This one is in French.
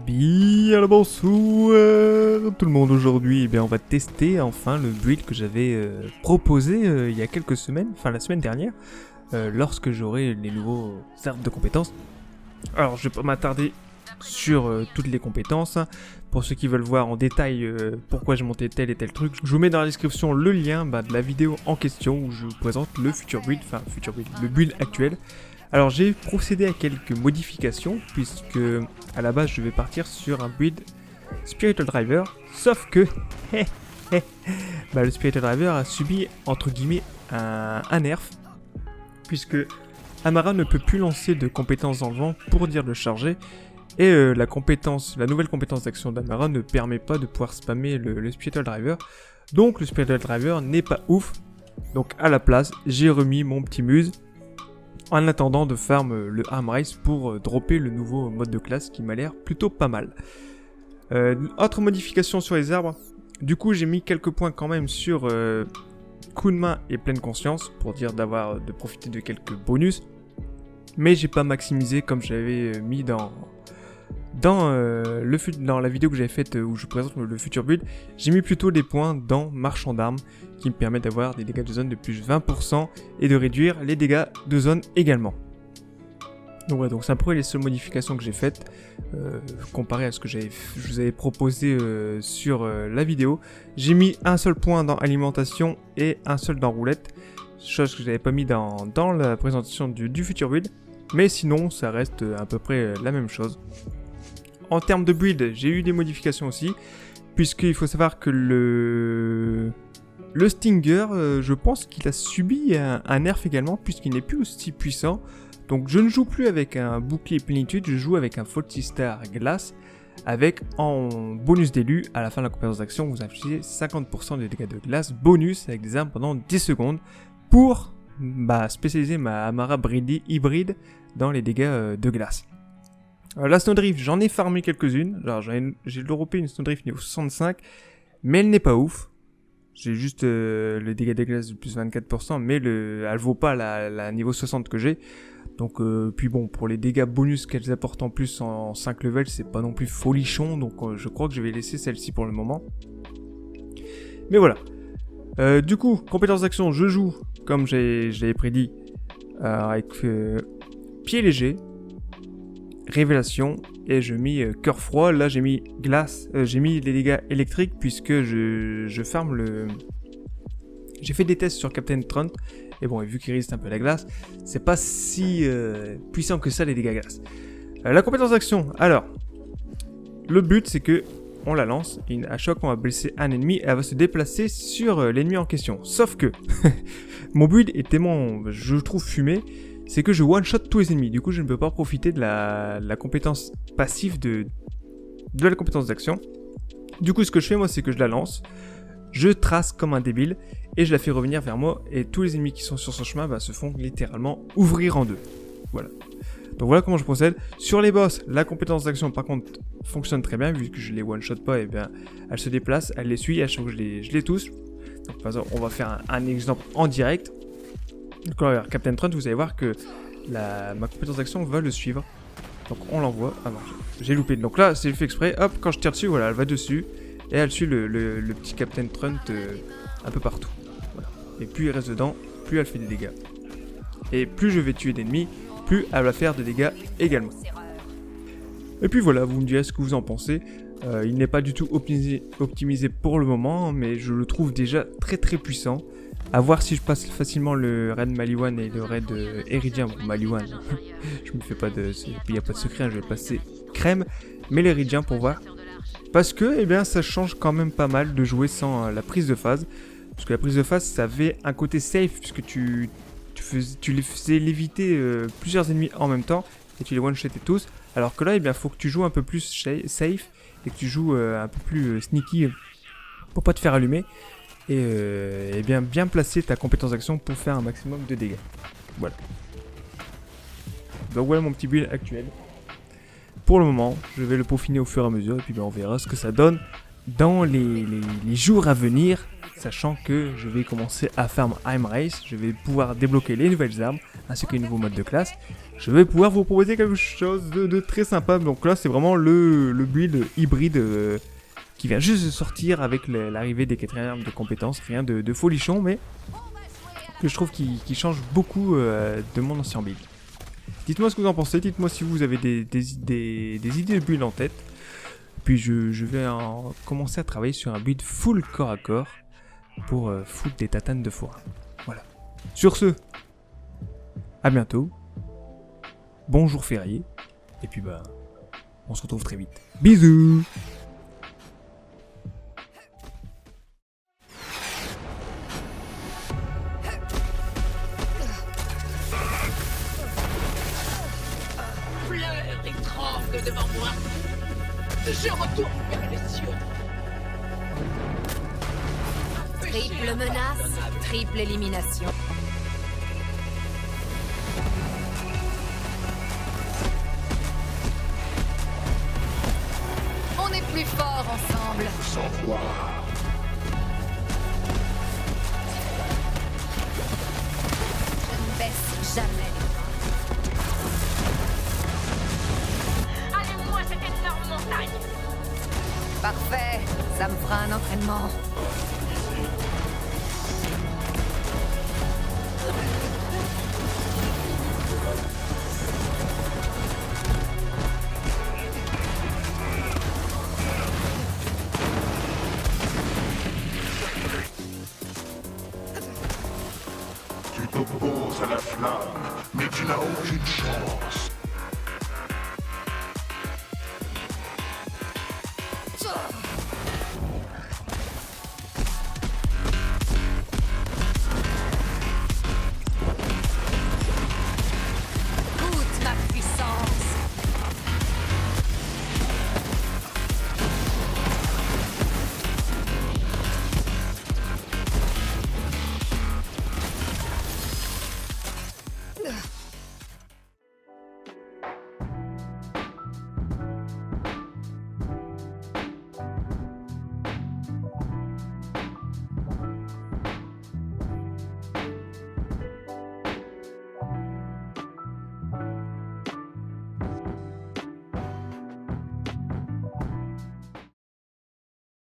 Bien le bonsoir tout le monde. Aujourd'hui, on va tester enfin le build que j'avais proposé il y a quelques semaines, enfin la semaine dernière, lorsque j'aurai les nouveaux arbres de compétences. Alors je vais pas m'attarder sur toutes les compétences. Pour ceux qui veulent voir en détail pourquoi j'ai monté tel et tel truc, je vous mets dans la description le lien de la vidéo en question où je vous présente le futur build, le build actuel. Alors j'ai procédé à quelques modifications puisque à la base je vais partir sur un build Spiritual Driver, sauf que le Spiritual Driver a subi entre guillemets un nerf puisque Amara ne peut plus lancer de compétences dans le vent pour dire de charger et la nouvelle compétence d'action d'Amara ne permet pas de pouvoir spammer le Spiritual Driver, donc le Spiritual Driver n'est pas ouf. Donc à la place j'ai remis mon petit muse en attendant de farm le Armrace pour dropper le nouveau mode de classe qui m'a l'air plutôt pas mal. Autre modification sur les arbres, du coup j'ai mis quelques points quand même sur coup de main et pleine conscience pour dire de profiter de quelques bonus, mais j'ai pas maximisé comme j'avais mis dans la vidéo que j'avais faite où je présente le futur build. J'ai mis plutôt des points dans marchand d'armes qui me permet d'avoir des dégâts de zone de plus 20% et de réduire les dégâts de zone également. Donc voilà, donc c'est un peu les seules modifications que j'ai faites comparé à ce que je vous avais proposé sur la vidéo. J'ai mis un seul point dans alimentation et un seul dans roulette, chose que je n'avais pas mis dans la présentation du futur build, mais sinon ça reste à peu près la même chose. En termes de build, j'ai eu des modifications aussi, puisqu'il faut savoir que le Stinger, je pense qu'il a subi un nerf également, puisqu'il n'est plus aussi puissant. Donc je ne joue plus avec un bouclier plénitude, je joue avec un Faulty Star glace, avec en bonus d'élu, à la fin de la compétence d'action, vous infligez 50% de dégâts de glace bonus avec des armes pendant 10 secondes, pour spécialiser ma Amara Brady hybride dans les dégâts de glace. La Snowdrift, j'en ai farmé quelques-unes. Alors j'ai dropé une Snowdrift niveau 65, mais elle n'est pas ouf. J'ai juste le dégât de glace de plus 24%, mais elle vaut pas la niveau 60 que j'ai. Donc puis bon, pour les dégâts bonus qu'elles apportent en plus en 5 levels, c'est pas non plus folichon, donc je crois que je vais laisser celle-ci pour le moment. Mais voilà. Du coup, compétence d'action, je joue, comme je l'avais prédit, avec pied léger, révélation, et je mis cœur froid. Là j'ai mis glace, j'ai mis les dégâts électriques puisque je farme j'ai fait des tests sur Captain Trent, et bon, et vu qu'il résiste un peu à la glace, c'est pas si puissant que ça les dégâts glace. La compétence d'action, alors le but c'est que on la lance, et à chaque fois qu'on va blesser un ennemi, elle va se déplacer sur l'ennemi en question. Sauf que mon build est tellement, je trouve, fumé, c'est que je one-shot tous les ennemis. Du coup, je ne peux pas profiter de la compétence passive de la compétence d'action. Du coup, ce que je fais, moi, c'est que je la lance, je trace comme un débile, et je la fais revenir vers moi, et tous les ennemis qui sont sur son chemin se font littéralement ouvrir en deux. Voilà. Donc voilà comment je procède. Sur les boss, la compétence d'action, par contre, fonctionne très bien, vu que je les one-shot pas, elle se déplace, elle les suit, à chaque fois que je les touche. Donc, par exemple, on va faire un exemple en direct. Donc alors, Captain Trent, vous allez voir que ma compétence d'action va le suivre. Donc on l'envoie. Ah non, j'ai loupé. Donc là, c'est fait exprès. Hop, quand je tire dessus, voilà, elle va dessus. Et elle suit le petit Captain Trent un peu partout. Voilà. Et plus il reste dedans, plus elle fait des dégâts. Et plus je vais tuer d'ennemis, plus elle va faire des dégâts également. Et puis voilà, vous me direz ce que vous en pensez. Il n'est pas du tout optimisé pour le moment, mais je le trouve déjà très très puissant. A voir si je passe facilement le raid Maliwan et le raid Eridien. Bon, Maliwan, je me fais pas il n'y a pas de secret, je vais passer crème, mais l'Eridien pour voir. Parce que, ça change quand même pas mal de jouer sans la prise de phase. Parce que la prise de phase, ça avait un côté safe, puisque tu les faisais léviter plusieurs ennemis en même temps, et tu les one-shotais tous. Alors que là, faut que tu joues un peu plus safe, et que tu joues un peu plus sneaky pour pas te faire allumer. Et bien placer ta compétence d'action pour faire un maximum de dégâts. Voilà. Donc voilà mon petit build actuel. Pour le moment, je vais le peaufiner au fur et à mesure, et puis on verra ce que ça donne dans les jours à venir, sachant que je vais commencer à farm Heim Race, je vais pouvoir débloquer les nouvelles armes, ainsi que les nouveaux modes de classe. Je vais pouvoir vous proposer quelque chose de très sympa, donc là c'est vraiment le build hybride qui vient juste de sortir avec l'arrivée des 4e armes de compétences, rien de folichon, mais que je trouve qui change beaucoup de mon ancien build. Dites-moi ce que vous en pensez, dites-moi si vous avez des idées de build en tête. Puis je vais commencer à travailler sur un build full corps à corps pour foutre des tatanes de forain. Voilà. Sur ce, à bientôt. Bonjour férié. Et puis bah, on se retrouve très vite. Bisous. Pleure et tremble devant moi. Je retourne vers les cieux. Triple menace, triple élimination. On est plus fort ensemble. Sans toi. Je ne baisse jamais. Allez-moi cette énorme montagne. Parfait, ça me fera un entraînement.